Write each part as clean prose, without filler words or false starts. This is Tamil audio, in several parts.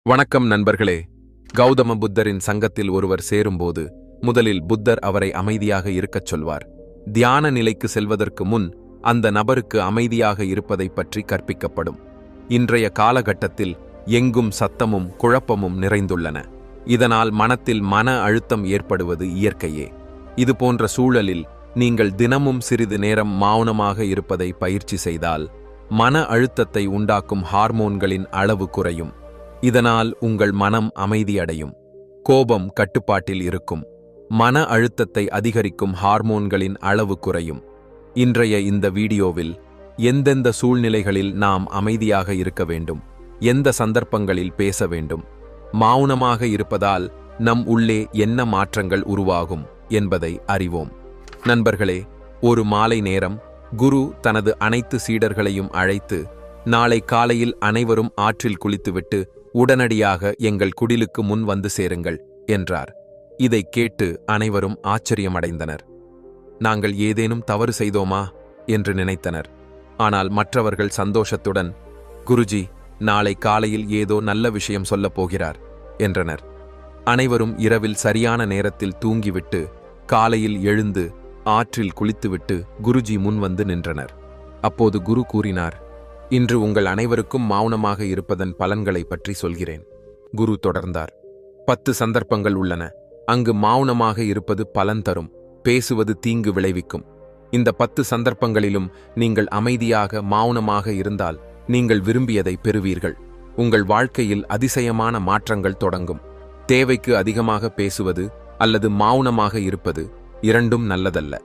வணக்கம் நண்பர்களே. கௌதம புத்தரின் சங்கத்தில் ஒருவர் சேரும்போது முதலில் புத்தர் அவரை அமைதியாக இருக்கச் சொல்வார். தியான நிலைக்கு செல்வதற்கு முன் அந்த நபருக்கு அமைதியாக இருப்பதைப் பற்றி கற்பிக்கப்படும். இன்றைய காலகட்டத்தில் எங்கும் சத்தமும் குழப்பமும் நிறைந்துள்ளன. இதனால் மனத்தில் மன அழுத்தம் ஏற்படுவது இயற்கையே. இதுபோன்ற சூழலில் நீங்கள் தினமும் சிறிது நேரம் மௌனமாக இருப்பதை பயிற்சி செய்தால் மன அழுத்தத்தை உண்டாக்கும் ஹார்மோன்களின் அளவு குறையும். இதனால் உங்கள் மனம் அமைதியடையும், கோபம் கட்டுப்பாட்டில் இருக்கும், மன அழுத்தத்தை அதிகரிக்கும் ஹார்மோன்களின் அளவு குறையும். இன்றைய இந்த வீடியோவில் எந்தெந்த சூழ்நிலைகளில் நாம் அமைதியாக இருக்க வேண்டும், எந்த சந்தர்ப்பங்களில் பேச வேண்டும், மௌனமாக இருப்பதால் நம் உள்ளே என்ன மாற்றங்கள் உருவாகும் என்பதை அறிவோம். நண்பர்களே, ஒரு மாலை நேரம் குரு தனது அனைத்து சீடர்களையும் அழைத்து, நாளை காலையில் அனைவரும் ஆற்றில் குளித்துவிட்டு உடனடியாக எங்கள் குடிலுக்கு முன் வந்து சேருங்கள் என்றார். இதைக் கேட்டு அனைவரும் ஆச்சரியமடைந்தனர். நாங்கள் ஏதேனும் தவறு செய்தோமா என்று நினைத்தனர். ஆனால் மற்றவர்கள் சந்தோஷத்துடன், குருஜி நாளை காலையில் ஏதோ நல்ல விஷயம் சொல்லப் போகிறார் என்றனர். அனைவரும் இரவில் சரியான நேரத்தில் தூங்கிவிட்டு காலையில் எழுந்து ஆற்றில் குளித்துவிட்டு குருஜி முன் வந்து நின்றனர். அப்போது குரு கூறினார், இன்று உங்கள் அனைவருக்கும் மௌனமாக இருப்பதன் பலன்களை பற்றி சொல்கிறேன். குரு தொடர்ந்தார், 10 சந்தர்ப்பங்கள் உள்ளன. அங்கு மௌனமாக இருப்பது பலன் தரும், பேசுவது தீங்கு விளைவிக்கும். இந்த 10 சந்தர்ப்பங்களிலும் நீங்கள் அமைதியாக மௌனமாக இருந்தால் நீங்கள் விரும்பியதை பெறுவீர்கள். உங்கள் வாழ்க்கையில் அதிசயமான மாற்றங்கள் தொடங்கும். தேவைக்கு அதிகமாக பேசுவது அல்லது மௌனமாக இருப்பது இரண்டும் நல்லதல்ல.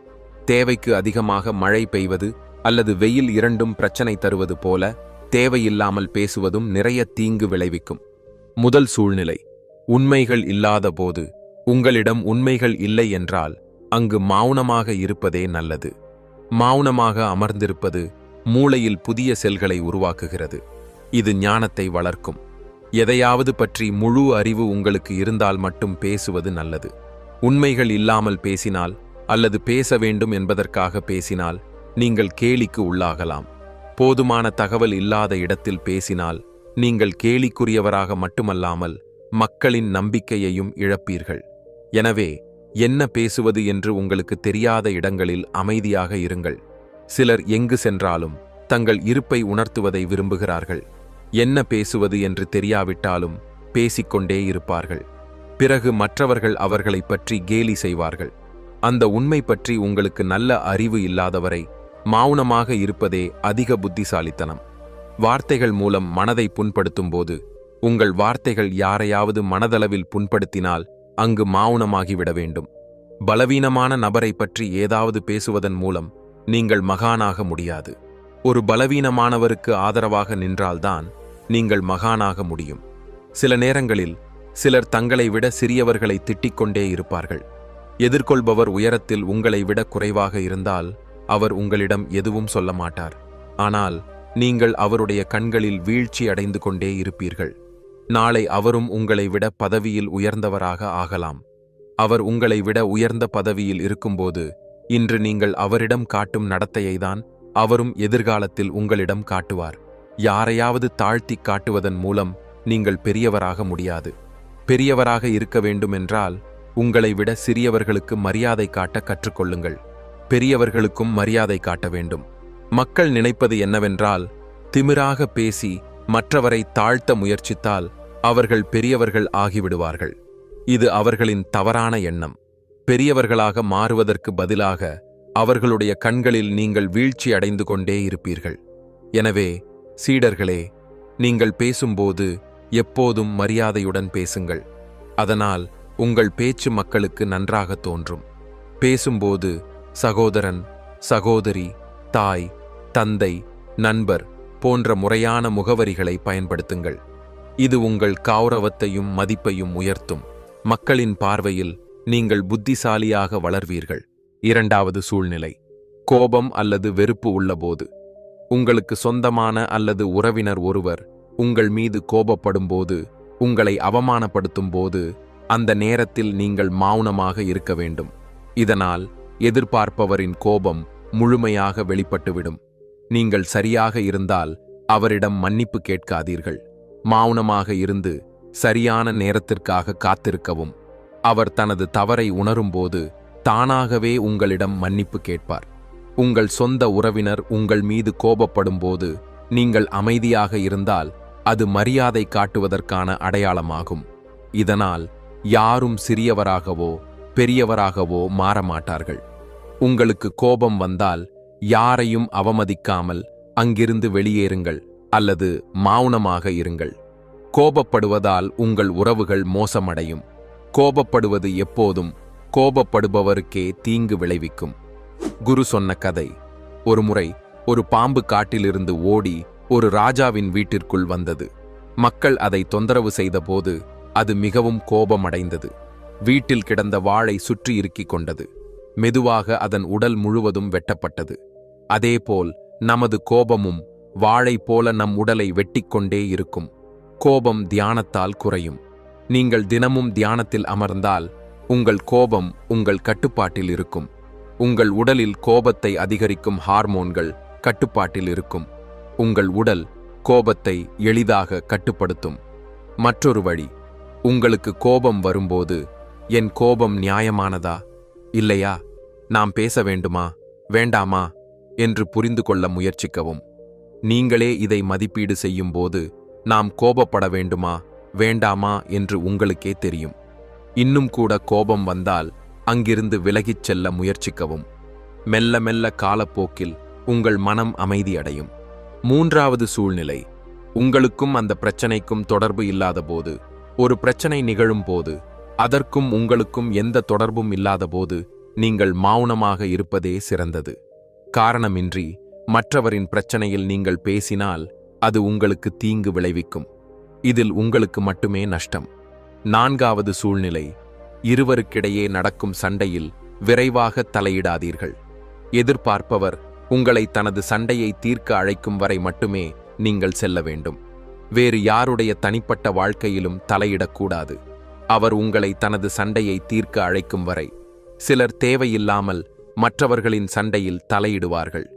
தேவைக்கு அதிகமாக மழை பெய்வது அல்லது வெயில் இரண்டும் பிரச்சனை தருவது போல தேவையில்லாமல் பேசுவதும் நிறைய தீங்கு விளைவிக்கும். முதல் சூழ்நிலை, உண்மைகள் இல்லாத போது. உங்களிடம் உண்மைகள் இல்லை என்றால் அங்கு மௌனமாக இருப்பதே நல்லது. மௌனமாக அமர்ந்திருப்பது மூளையில் புதிய செல்களை உருவாக்குகிறது. இது ஞானத்தை வளர்க்கும். எதையாவது பற்றி முழு அறிவு உங்களுக்கு இருந்தால் மட்டும் பேசுவது நல்லது. உண்மைகள் இல்லாமல் பேசினால் அல்லது பேச வேண்டும் என்பதற்காக பேசினால் நீங்கள் கேலிக்கு உள்ளாகலாம். போதுமான தகவல் இல்லாத இடத்தில் பேசினால் நீங்கள் கேலிக்குரியவராக மட்டுமல்லாமல் மக்களின் நம்பிக்கையையும் இழப்பீர்கள். எனவே என்ன பேசுவது என்று உங்களுக்கு தெரியாத இடங்களில் அமைதியாக இருங்கள். சிலர் எங்கு சென்றாலும் தங்கள் இருப்பை உணர்த்துவதை விரும்புகிறார்கள். என்ன பேசுவது என்று தெரியாவிட்டாலும் பேசிக்கொண்டே இருப்பார்கள். பிறகு மற்றவர்கள் அவர்களை பற்றி கேலி செய்வார்கள். அந்த உண்மை பற்றி உங்களுக்கு நல்ல அறிவு இல்லாதவரை மௌனமாக இருப்பதே அதிக புத்திசாலித்தனம். வார்த்தைகள் மூலம் மனதை புண்படுத்தும் போது, உங்கள் வார்த்தைகள் யாரையாவது மனதளவில் புண்படுத்தினால் அங்கு மௌனமாகிவிட வேண்டும். பலவீனமான நபரை பற்றி ஏதாவது பேசுவதன் மூலம் நீங்கள் மகானாக முடியாது. ஒரு பலவீனமானவருக்கு ஆதரவாக நின்றால்தான் நீங்கள் மகானாக முடியும். சில நேரங்களில் சிலர் தங்களை விட சிறியவர்களை திட்டிக்கொண்டே இருப்பார்கள். எதிர்கொள்பவர் உயரத்தில் உங்களை விட குறைவாக இருந்தால் அவர் உங்களிடம் எதுவும் சொல்ல மாட்டார். ஆனால் நீங்கள் அவருடைய கண்களில் வீழ்ச்சி அடைந்து கொண்டே இருப்பீர்கள். நாளை அவரும் உங்களை விட பதவியில் உயர்ந்தவராக ஆகலாம். அவர் உங்களை விட உயர்ந்த பதவியில் இருக்கும்போது இன்று நீங்கள் அவரிடம் காட்டும் நடத்தையைதான் அவரும் எதிர்காலத்தில் உங்களிடம் காட்டுவார். யாரையாவது தாழ்த்தி காட்டுவதன் மூலம் நீங்கள் பெரியவராக முடியாது. பெரியவராக இருக்க வேண்டுமென்றால் உங்களை விட சிறியவர்களுக்கு மரியாதை காட்ட கற்றுக்கொள்ளுங்கள். பெரியவர்களுக்கும் மரியாதை காட்ட வேண்டும். மக்கள் நினைப்பது என்னவென்றால், திமிராக பேசி மற்றவரை தாழ்த்த முயற்சித்தால் அவர்கள் பெரியவர்கள் ஆகிவிடுவார்கள். இது அவர்களின் தவறான எண்ணம். பெரியவர்களாக மாறுவதற்கு பதிலாக அவர்களுடைய கண்களில் நீங்கள் வீழ்ச்சி அடைந்து கொண்டே இருப்பீர்கள். எனவே சீடர்களே, நீங்கள் பேசும்போது எப்போதும் மரியாதையுடன் பேசுங்கள். அதனால் உங்கள் பேச்சு மக்களுக்கு நன்றாக தோன்றும். பேசும்போது சகோதரன், சகோதரி, தாய், தந்தை, நண்பர் போன்ற முறையான முகவரிகளை பயன்படுத்துங்கள். இது உங்கள் கௌரவத்தையும் மதிப்பையும் உயர்த்தும். மக்களின் பார்வையில் நீங்கள் புத்திசாலியாக வளர்வீர்கள். இரண்டாவது சூழ்நிலை, கோபம் அல்லது வெறுப்பு உள்ளபோது. உங்களுக்கு சொந்தமான அல்லது உறவினர் ஒருவர் உங்கள் மீது கோபப்படும்போது, உங்களை அவமானப்படுத்தும் போது அந்த நேரத்தில் நீங்கள் மௌனமாக இருக்க வேண்டும். இதனால் எதிர்பார்ப்பவரின் கோபம் முழுமையாக வெளிப்பட்டுவிடும். நீங்கள் சரியாக இருந்தால் அவரிடம் மன்னிப்பு கேட்காதீர்கள். மௌனமாக இருந்து சரியான நேரத்திற்காக காத்திருக்கவும். அவர் தனது தவறை உணரும்போது தானாகவே உங்களிடம் மன்னிப்பு கேட்பார். உங்கள் சொந்த உறவினர் உங்கள் மீது கோபப்படும்போது நீங்கள் அமைதியாக இருந்தால் அது மரியாதை காட்டுவதற்கான அடையாளமாகும். இதனால் யாரும் சிறியவராகவோ பெரியவராகவோ மாறமாட்டார்கள். உங்களுக்கு கோபம் வந்தால் யாரையும் அவமதிக்காமல் அங்கிருந்து வெளியேறுங்கள் அல்லது மௌனமாக இருங்கள். கோபப்படுவதால் உங்கள் உறவுகள் மோசமடையும். கோபப்படுவது எப்போதும் கோபப்படுபவருக்கே தீங்கு விளைவிக்கும். குரு சொன்ன கதை. ஒருமுறை ஒரு பாம்பு காட்டிலிருந்து ஓடி ஒரு ராஜாவின் வீட்டிற்குள் வந்தது. மக்கள் அதை தொந்தரவு செய்தபோது அது மிகவும் கோபமடைந்தது. வீட்டில் கிடந்த வாளை சுற்றி இறுக்கிக் கொண்டது. மெதுவாக அதன் உடல் முழுவதும் வெட்டப்பட்டது. அதேபோல் நமது கோபமும் வாளை போல நம் உடலை வெட்டிக்கொண்டே இருக்கும். கோபம் தியானத்தால் குறையும். நீங்கள் தினமும் தியானத்தில் அமர்ந்தால் உங்கள் கோபம் உங்கள் கட்டுப்பாட்டில் இருக்கும். உங்கள் உடலில் கோபத்தை அதிகரிக்கும் ஹார்மோன்கள் கட்டுப்பாட்டில் இருக்கும். உங்கள் உடல் கோபத்தை எளிதாக கட்டுப்படுத்தும். மற்றொரு வழி, உங்களுக்கு கோபம் வரும்போது என் கோபம் நியாயமானதா இல்லையா, நாம் பேச வேண்டுமா வேண்டாமா என்று புரிந்து கொள்ள முயற்சிக்கவும். நீங்களே இதை மதிப்பீடு செய்யும்போது நாம் கோபப்பட வேண்டுமா வேண்டாமா என்று உங்களுக்கே தெரியும். இன்னும் கூட கோபம் வந்தால் அங்கிருந்து விலகிச் செல்ல முயற்சிக்கவும். மெல்ல மெல்ல காலப்போக்கில் உங்கள் மனம் அமைதியடையும். மூன்றாவது சூழ்நிலை, உங்களுக்கும் அந்த பிரச்சனைக்கும் தொடர்பு இல்லாதபோது. ஒரு பிரச்சனை நிகழும் போது அதற்கும் உங்களுக்கும் எந்த தொடர்பும் இல்லாதபோது நீங்கள் மௌனமாக இருப்பதே சிறந்தது. காரணமின்றி மற்றவரின் பிரச்சனையில் நீங்கள் பேசினால் அது உங்களுக்கு தீங்கு விளைவிக்கும். இதில் உங்களுக்கு மட்டுமே நஷ்டம். நான்காவது சூழ்நிலை, இருவருக்கிடையே நடக்கும் சண்டையில் விரைவாக தலையிடாதீர்கள். எதிர்பார்ப்பவர் உங்களை தனது சண்டையை தீர்க்க அழைக்கும் வரை மட்டுமே நீங்கள் செல்ல வேண்டும். வேறு யாருடைய தனிப்பட்ட வாழ்க்கையிலும் தலையிடக்கூடாது. அவர் உங்களை தனது சண்டையை தீர்க்க அழைக்கும் வரை. சிலர் தேவையில்லாமல் மற்றவர்களின் சண்டையில் தலையிடுவார்கள்.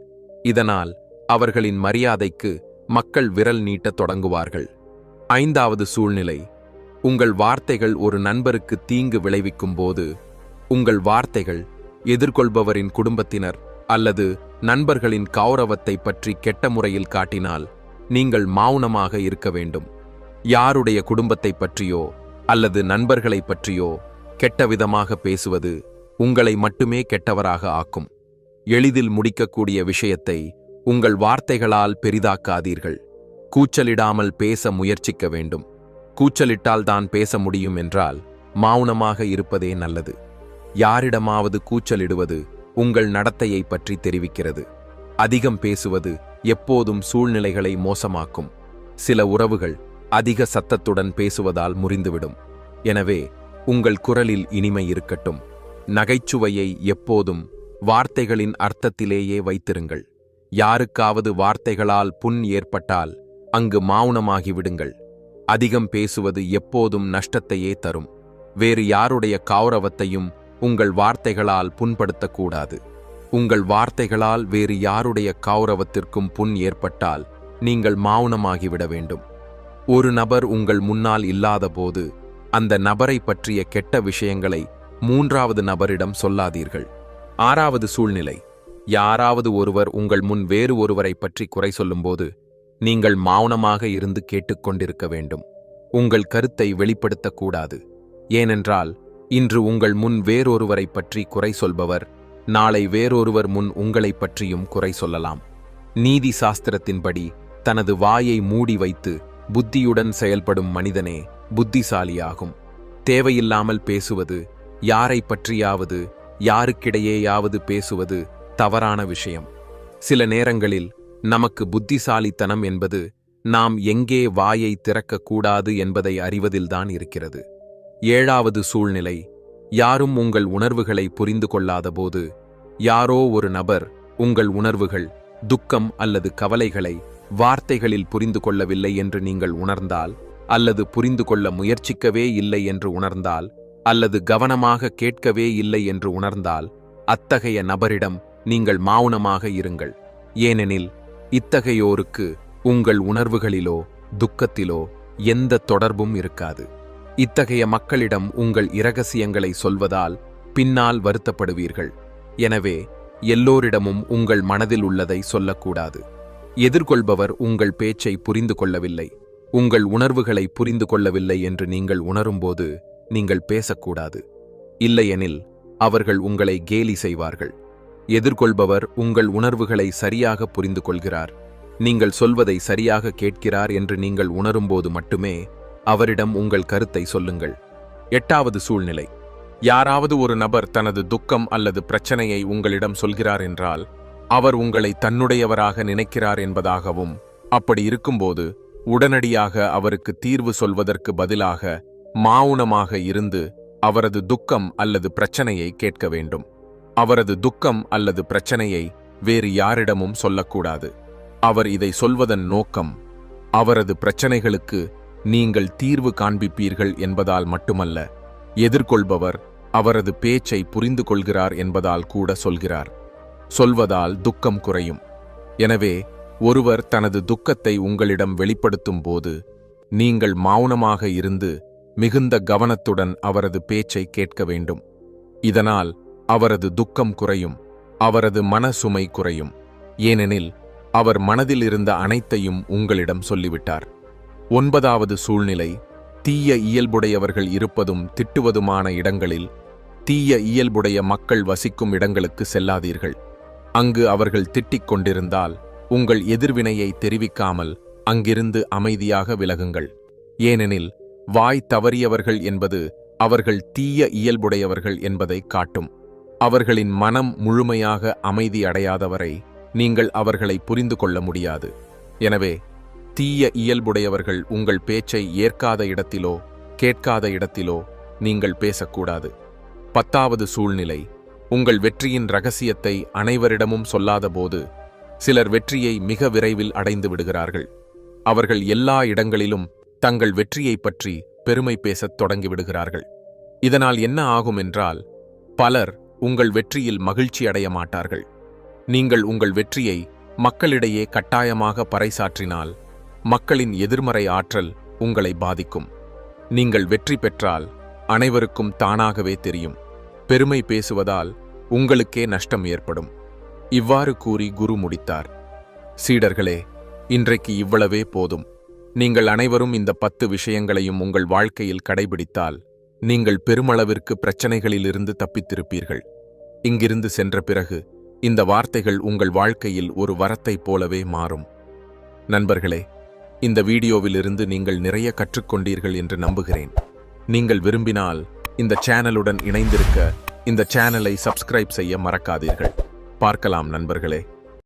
இதனால் அவர்களின் மரியாதைக்கு மக்கள் விரல் நீட்டத் தொடங்குவார்கள். ஐந்தாவது சூழ்நிலை, உங்கள் வார்த்தைகள் ஒரு நண்பருக்கு தீங்கு விளைவிக்கும் போது உங்கள் வார்த்தைகள் எதிர்கொள்பவரின் குடும்பத்தினர் அல்லது நண்பர்களின் கௌரவத்தை பற்றி கெட்ட முறையில் காட்டினால் நீங்கள் மௌனமாக இருக்க வேண்டும். யாருடைய குடும்பத்தை பற்றியோ அல்லது நண்பர்களை பற்றியோ கெட்டவிதமாக பேசுவது உங்களை மட்டுமே கெட்டவராக ஆக்கும். எளிதில் முடிக்கக்கூடிய விஷயத்தை உங்கள் வார்த்தைகளால் பெரிதாக்காதீர்கள். கூச்சலிடாமல் பேச முயற்சிக்க வேண்டும். கூச்சலிட்டால் தான் பேச முடியும் என்றால் மௌனமாக இருப்பதே நல்லது. யாரிடமாவது கூச்சலிடுவது உங்கள் நடத்தையை பற்றி தெரிவிக்கிறது. அதிகம் பேசுவது எப்போதும் சூழ்நிலைகளை மோசமாக்கும். சில உறவுகள் அதிக சத்தத்துடன் பேசுவதால் முறிந்துவிடும். எனவே உங்கள் குரலில் இனிமை இருக்கட்டும். நகைச்சுவையை எப்போதும் வார்த்தைகளின் அர்த்தத்திலேயே வைத்திருங்கள். யாருக்காவது வார்த்தைகளால் புண் ஏற்பட்டால் அங்கு மௌனமாகிவிடுங்கள். அதிகம் பேசுவது எப்போதும் நஷ்டத்தையே தரும். வேறு யாருடைய கௌரவத்தையும் உங்கள் வார்த்தைகளால் புண்படுத்தக்கூடாது. உங்கள் வார்த்தைகளால் வேறு யாருடைய கௌரவத்திற்கும் புண் ஏற்பட்டால் நீங்கள் மௌனமாகிவிட வேண்டும். ஒரு நபர் உங்கள் முன்னால் இல்லாதபோது அந்த நபரை பற்றிய கெட்ட விஷயங்களை மூன்றாவது நபரிடம் சொல்லாதீர்கள். ஆறாவது சூழ்நிலை, யாராவது ஒருவர் உங்கள் முன் வேறு ஒருவரை பற்றி குறை சொல்லும்போது நீங்கள் மௌனமாக இருந்து கேட்டுக்கொண்டிருக்க வேண்டும். உங்கள் கருத்தை வெளிப்படுத்தக்கூடாது. ஏனென்றால் இன்று உங்கள் முன் வேறொருவரை பற்றி குறை சொல்பவர் நாளை வேறொருவர் முன் உங்களை பற்றியும் குறை சொல்லலாம். நீதி சாஸ்திரத்தின்படி தனது வாயை மூடி வைத்து புத்தியுடன் செயல்படும் மனிதனே புத்திசாலியாகும். தேவையில்லாமல் பேசுவது, யாரை பற்றியாவது யாருக்கிடையேயாவது பேசுவது தவறான விஷயம். சில நேரங்களில் நமக்கு புத்திசாலித்தனம் என்பது நாம் எங்கே வாயை திறக்கக்கூடாது என்பதை அறிவதில்தான் இருக்கிறது. ஏழாவது சூழ்நிலை, யாரும் உங்கள் உணர்வுகளை புரிந்து கொள்ளாதபோது. யாரோ ஒரு நபர் உங்கள் உணர்வுகள், துக்கம் அல்லது கவலைகளை வார்த்தைகளில் புரிந்து கொள்ளவில்லை என்று நீங்கள் உணர்ந்தால், அல்லது புரிந்து கொள்ள முயற்சிக்கவே இல்லை என்று உணர்ந்தால், அல்லது கவனமாக கேட்கவே இல்லை என்று உணர்ந்தால், அத்தகைய நபரிடம் நீங்கள் மௌனமாக இருங்கள். ஏனெனில் இத்தகையோருக்கு உங்கள் உணர்வுகளிலோ துக்கத்திலோ எந்த தொடர்பும் இருக்காது. இத்தகைய மக்களிடம் உங்கள் இரகசியங்களை சொல்வதால் பின்னால் வருத்தப்படுவீர்கள். எனவே எல்லோரிடமும் உங்கள் மனதில் உள்ளதை சொல்லக்கூடாது. எதிர்கொள்பவர் உங்கள் பேச்சை புரிந்து கொள்ளவில்லை, உங்கள் உணர்வுகளை புரிந்து கொள்ளவில்லை என்று நீங்கள் உணரும்போது நீங்கள் பேசக்கூடாது. இல்லையெனில் அவர்கள் உங்களை கேலி செய்வார்கள். எதிர்கொள்பவர் உங்கள் உணர்வுகளை சரியாக புரிந்து கொள்கிறார், நீங்கள் சொல்வதை சரியாக கேட்கிறார் என்று நீங்கள் உணரும்போது மட்டுமே அவரிடம் உங்கள் கருத்தை சொல்லுங்கள். 8வது சூழ்நிலை. யாராவது ஒரு நபர் தனது துக்கம் அல்லது பிரச்சனையை உங்களிடம் சொல்கிறார் என்றால் அவர் உங்களை தன்னுடையவராக நினைக்கிறார் என்பதாகவும், அப்படி இருக்கும்போது உடனடியாக அவருக்கு தீர்வு சொல்வதற்கு பதிலாக மௌனமாக இருந்து அவரது துக்கம் அல்லது பிரச்சனையை கேட்க வேண்டும். அவரது துக்கம் அல்லது பிரச்சனையை வேறு யாரிடமும் சொல்லக்கூடாது. அவர் இதை சொல்வதன் நோக்கம் அவரது பிரச்சனைகளுக்கு நீங்கள் தீர்வு காண்பிப்பீர்கள் என்பதால் மட்டுமல்ல, எதிர்கொள்பவர் அவரது பேச்சை புரிந்து கொள்கிறார் என்பதால் கூட சொல்கிறார். சொல்வதால் துக்கம் குறையும். எனவே ஒருவர் தனது துக்கத்தை உங்களிடம் வெளிப்படுத்தும் போது நீங்கள் மௌனமாக இருந்து மிகுந்த கவனத்துடன் அவரது பேச்சை கேட்க வேண்டும். இதனால் அவரது துக்கம் குறையும், அவரது மனசுமை குறையும். ஏனெனில் அவர் மனதில் இருந்த அனைத்தையும் உங்களிடம் சொல்லிவிட்டார். 9வது சூழ்நிலை. தீய இயல்புடையவர்கள் இருப்பதும் திட்டுவதுமான இடங்களில் தீய இயல்புடைய மக்கள் வசிக்கும் இடங்களுக்கு செல்லாதீர்கள். அங்கு அவர்கள் திட்டிக் கொண்டிருந்தால் உங்கள் எதிர்வினையை தெரிவிக்காமல் அங்கிருந்து அமைதியாக விலகுங்கள். ஏனெனில் வாய் தவறியவர்கள் என்பது அவர்கள் தீய இயல்புடையவர்கள் என்பதை காட்டும். அவர்களின் மனம் முழுமையாக அமைதி அடையாதவரை நீங்கள் அவர்களை புரிந்து கொள்ள முடியாது. எனவே தீய இயல்புடையவர்கள் உங்கள் பேச்சை ஏற்காத இடத்திலோ கேட்காத இடத்திலோ நீங்கள் பேசக்கூடாது. 10வது சூழ்நிலை. உங்கள் வெற்றியின் இரகசியத்தை அனைவரிடமும் சொல்லாதபோது சிலர் வெற்றியை மிக விரைவில் அடைந்து விடுகிறார்கள். அவர்கள் எல்லா இடங்களிலும் தங்கள் வெற்றியை பற்றி பெருமை பேசத் தொடங்கிவிடுகிறார்கள். இதனால் என்ன ஆகும் என்றால் பலர் உங்கள் வெற்றியில் மகிழ்ச்சி அடைய மாட்டார்கள். நீங்கள் உங்கள் வெற்றியை மக்களிடையே கட்டாயமாக பறைசாற்றினால் மக்களின் எதிர்மறை ஆற்றல் உங்களை பாதிக்கும். நீங்கள் வெற்றி பெற்றால் அனைவருக்கும் தானாகவே தெரியும். பெருமை பேசுவதால் உங்களுக்கே நஷ்டம் ஏற்படும். இவ்வாறு கூறி குரு முடித்தார். சீடர்களே, இன்றைக்கு இவ்வளவே போதும். நீங்கள் அனைவரும் இந்த 10 விஷயங்களையும் உங்கள் வாழ்க்கையில் கடைபிடித்தால் நீங்கள் பெருமளவிற்கு பிரச்சனைகளிலிருந்து தப்பித்திருப்பீர்கள். இங்கிருந்து சென்ற பிறகு இந்த வார்த்தைகள் உங்கள் வாழ்க்கையில் ஒரு வரத்தைப் போலவே மாறும். நண்பர்களே, இந்த வீடியோவிலிருந்து நீங்கள் நிறைய கற்றுக்கொண்டீர்கள் என்று நம்புகிறேன். நீங்கள் விரும்பினால் இந்த சேனலுடன் இணைந்திருக்க இந்த சேனலை சப்ஸ்கிரைப் செய்ய மறக்காதீர்கள். பார்க்கலாம் நண்பர்களே.